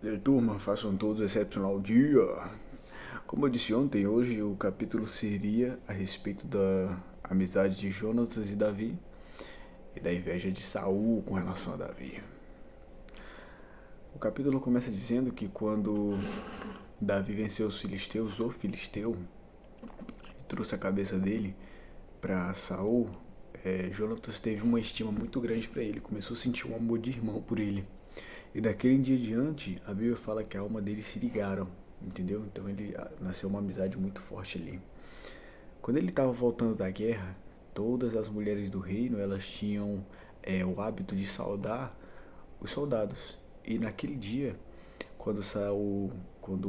E aí, turma, façam todos um excepcional dia. Como eu disse ontem, hoje o capítulo seria a respeito da amizade de Jonatas e Davi e da inveja de Saul com relação a Davi. O capítulo começa dizendo que quando Davi venceu os filisteus, o filisteu, e trouxe a cabeça dele para Saul, Jonatas teve uma estima muito grande para ele, começou a sentir um amor de irmão por ele. E daquele dia diante, a Bíblia fala que a alma deles se ligaram, entendeu? Então ele nasceu uma amizade muito forte ali. Quando ele estava voltando da guerra, todas as mulheres do reino, elas tinham o hábito de saudar os soldados. E naquele dia, quando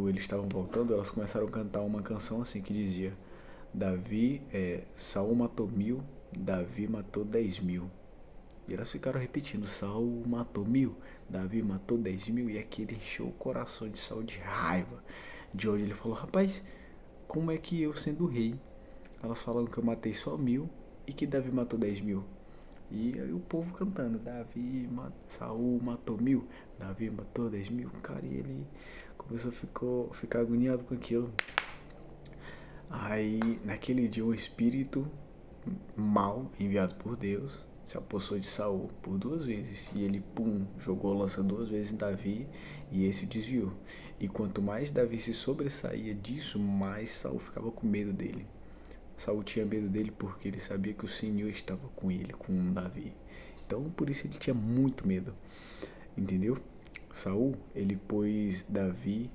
eles estavam voltando, elas começaram a cantar uma canção assim que dizia: Saul matou 1000, Davi matou 10.000. E elas ficaram repetindo: Saul matou 1000, Davi matou 10.000. E aquilo encheu o coração de Saul de raiva. De onde ele falou: rapaz, como é que eu sendo rei, elas falam que eu matei só 1000 e que Davi matou 10.000? E aí o povo cantando: Saul matou 1000, Davi matou 10.000. Cara, e ele começou a ficar agoniado com aquilo. Aí naquele dia um espírito mal enviado por Deus se apossou de Saul por 2 vezes, e ele jogou a lança 2 vezes em Davi, e esse o desviou. E quanto mais Davi se sobressaía disso, mais Saul ficava com medo dele. Saul tinha medo dele porque ele sabia que o Senhor estava com ele, com Davi. Então por isso ele tinha muito medo, entendeu? Saul, ele pôs Davi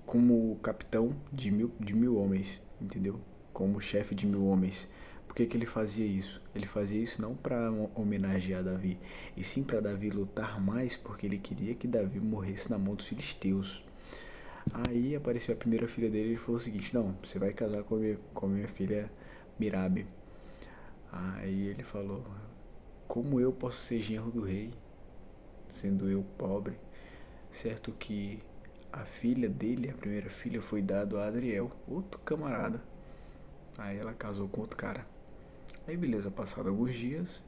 como capitão de mil homens, entendeu? Como chefe de 1000 homens. Por que ele fazia isso? Ele fazia isso não para homenagear Davi, e sim para Davi lutar mais, porque ele queria que Davi morresse na mão dos filisteus. Aí apareceu a primeira filha dele e ele falou o seguinte: não, você vai casar com a minha filha Mirabe. Aí ele falou: como eu posso ser genro do rei, sendo eu pobre? Certo que a filha dele, a primeira filha, foi dada a Adriel, outro camarada. Aí ela casou com outro cara. Aí beleza, passado alguns dias,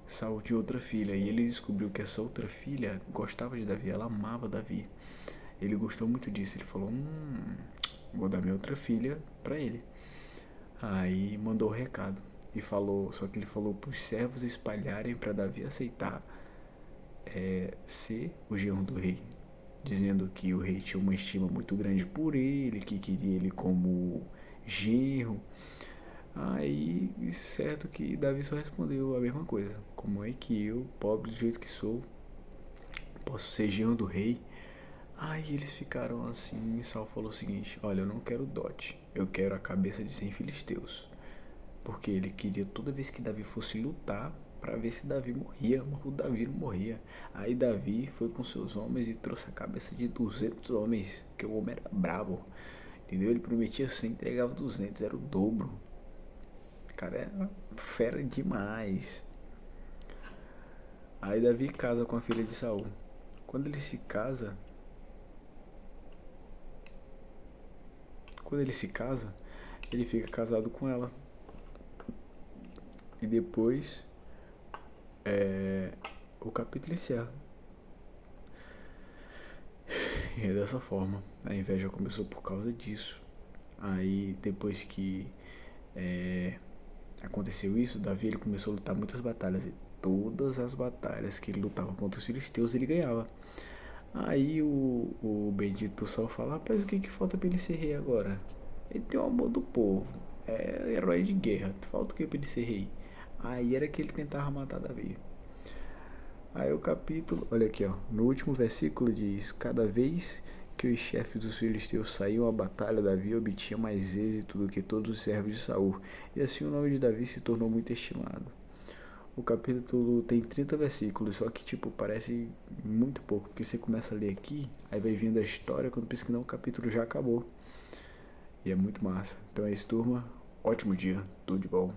Saul tinha outra filha, e ele descobriu que essa outra filha gostava de Davi, ela amava Davi. Ele gostou muito disso, ele falou: vou dar minha outra filha pra ele. Aí mandou o recado e falou, só que ele falou pros servos espalharem pra Davi aceitar ser o genro do rei, dizendo que o rei tinha uma estima muito grande por ele, que queria ele como genro. Aí, certo que Davi só respondeu a mesma coisa: como é que eu, pobre do jeito que sou, posso ser genro do rei? Aí eles ficaram assim, e Saul falou o seguinte: olha, eu não quero dote, eu quero a cabeça de 100 filisteus. Porque ele queria toda vez que Davi fosse lutar, para ver se Davi morria, mas o Davi não morria. Aí Davi foi com seus homens e trouxe a cabeça de 200 homens, porque o homem era brabo, entendeu? Ele prometia 100, entregava 200, era o dobro. O cara era fera demais. Aí Davi casa com a filha de Saul. Quando ele se casa, ele fica casado com ela. E depois o capítulo encerra. E é dessa forma. A inveja começou por causa disso. Aí depois que aconteceu isso, Davi ele começou a lutar muitas batalhas, e todas as batalhas que ele lutava contra os filisteus ele ganhava. Aí o bendito Saul fala: rapaz, o que falta pra ele ser rei agora? Ele tem o amor do povo, é herói de guerra, falta o que pra ele ser rei? Aí era que ele tentava matar Davi. Aí o capítulo, olha aqui, ó, no último versículo diz: cada vez que os chefes dos filisteus saíam à batalha, Davi obtinha mais êxito do que todos os servos de Saul, e assim o nome de Davi se tornou muito estimado. O capítulo tem 30 versículos, só que tipo, parece muito pouco, porque você começa a ler aqui, aí vai vindo a história, quando pensa que não, o capítulo já acabou. E é muito massa. Então é isso, turma. Ótimo dia, tudo de bom.